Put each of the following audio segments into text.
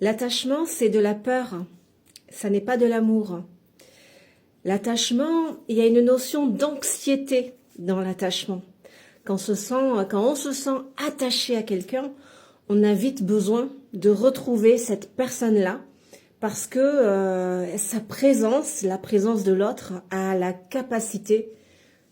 L'attachement, c'est de la peur, ça n'est pas de l'amour. L'attachement, il y a une notion d'anxiété dans l'attachement. Quand on se sent attaché à quelqu'un, on a vite besoin de retrouver cette personne-là parce que sa présence, la présence de l'autre, a la capacité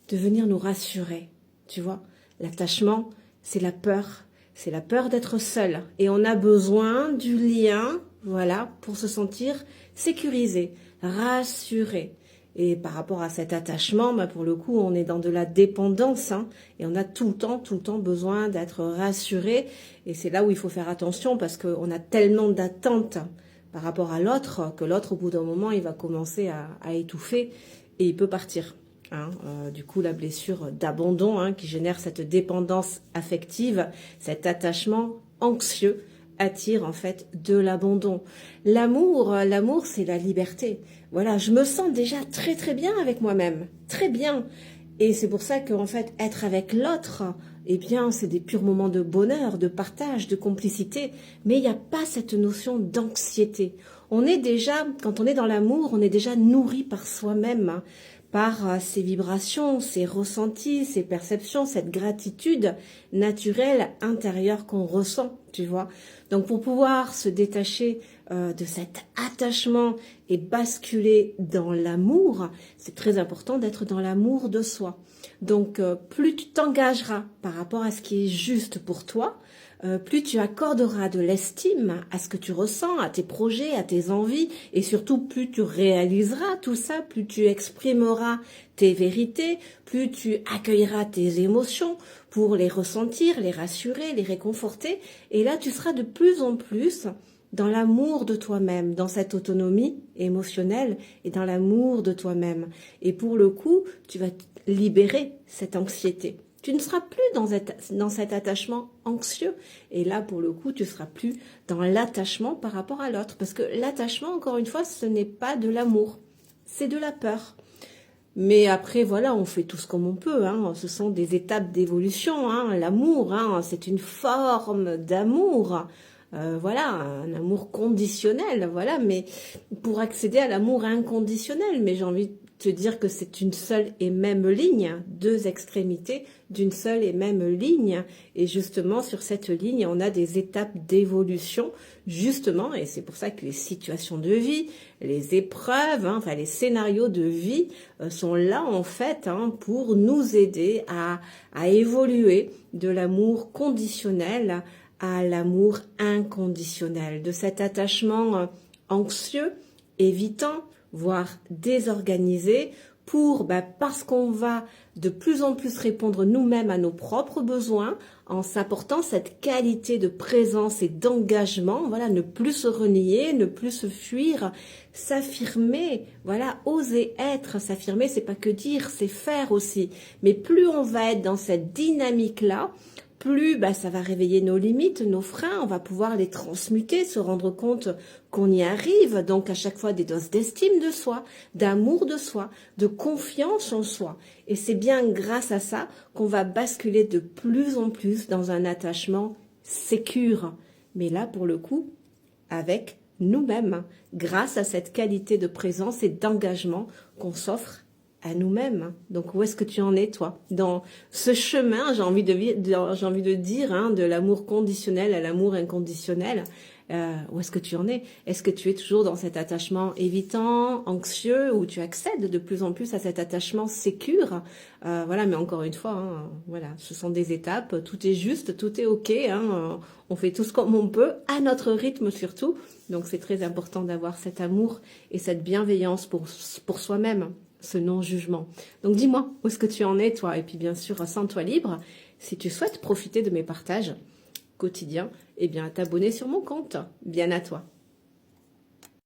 de venir nous rassurer. Tu vois, l'attachement, c'est la peur. C'est la peur d'être seul. Et on a besoin du lien, voilà, pour se sentir sécurisé, rassuré. Et par rapport à cet attachement, pour le coup, on est dans de la dépendance, hein, et on a tout le temps besoin d'être rassuré. Et c'est là où il faut faire attention parce qu'on a tellement d'attentes par rapport à l'autre que l'autre, au bout d'un moment, il va commencer à étouffer et il peut partir. Du coup, la blessure d'abandon qui génère cette dépendance affective, cet attachement anxieux attire en fait de l'abandon. L'amour, c'est la liberté. Voilà, je me sens déjà très très bien avec moi-même, très bien. Et c'est pour ça qu'en fait, être avec l'autre, eh bien, c'est des purs moments de bonheur, de partage, de complicité. Mais il n'y a pas cette notion d'anxiété. On est déjà, quand on est dans l'amour, on est déjà nourri par soi-même, par ses vibrations, ses ressentis, ses perceptions, cette gratitude naturelle intérieure qu'on ressent, tu vois. Donc pour pouvoir se détacher de cet attachement et basculer dans l'amour, c'est très important d'être dans l'amour de soi. Donc plus tu t'engageras par rapport à ce qui est juste pour toi, plus tu accorderas de l'estime à ce que tu ressens, à tes projets, à tes envies, et surtout plus tu réaliseras tout ça, plus tu exprimeras tes vérités, plus tu accueilleras tes émotions pour les ressentir, les rassurer, les réconforter, et là tu seras de plus en plus dans l'amour de toi-même, dans cette autonomie émotionnelle et dans l'amour de toi-même. Et pour le coup, tu vas libérer cette anxiété. Tu ne seras plus dans cet attachement anxieux. Et là, pour le coup, tu seras plus dans l'attachement par rapport à l'autre. Parce que l'attachement, encore une fois, ce n'est pas de l'amour. C'est de la peur. Mais après, voilà, on fait tout ce comme on peut. Ce sont des étapes d'évolution. L'amour, c'est une forme d'amour. Voilà, un amour conditionnel. Voilà, mais pour accéder à l'amour inconditionnel, mais j'ai envie de te dire que c'est une seule et même ligne, deux extrémités d'une seule et même ligne. Et justement, sur cette ligne, on a des étapes d'évolution, justement, et c'est pour ça que les situations de vie, les épreuves, les scénarios de vie sont là, en fait, pour nous aider à évoluer de l'amour conditionnel à l'amour inconditionnel, de cet attachement anxieux, évitant, voire désorganisé, parce qu'on va de plus en plus répondre nous-mêmes à nos propres besoins en s'apportant cette qualité de présence et d'engagement, voilà, ne plus se renier, ne plus se fuir, s'affirmer, voilà, oser être, s'affirmer, c'est pas que dire, c'est faire aussi. Mais plus on va être dans cette dynamique-là, plus ça va réveiller nos limites, nos freins, on va pouvoir les transmuter, se rendre compte qu'on y arrive, donc à chaque fois des doses d'estime de soi, d'amour de soi, de confiance en soi. Et c'est bien grâce à ça qu'on va basculer de plus en plus dans un attachement sécure. Mais là, pour le coup, avec nous-mêmes, grâce à cette qualité de présence et d'engagement qu'on s'offre à nous-mêmes. Donc où est-ce que tu en es, toi, dans ce chemin, j'ai envie de dire, de l'amour conditionnel à l'amour inconditionnel, où est-ce que tu en es? Est-ce que tu es toujours dans cet attachement évitant, anxieux, ou tu accèdes de plus en plus à cet attachement sécure? Voilà, mais encore une fois, voilà, ce sont des étapes, tout est juste, tout est ok, on fait tout ce comme on peut, à notre rythme surtout. Donc c'est très important d'avoir cet amour et cette bienveillance pour soi-même, ce non-jugement. Donc dis-moi, où est-ce que tu en es, toi? Et puis bien sûr, sens-toi libre. Si tu souhaites profiter de mes partages quotidiens, eh bien, t'abonner sur mon compte. Bien à toi.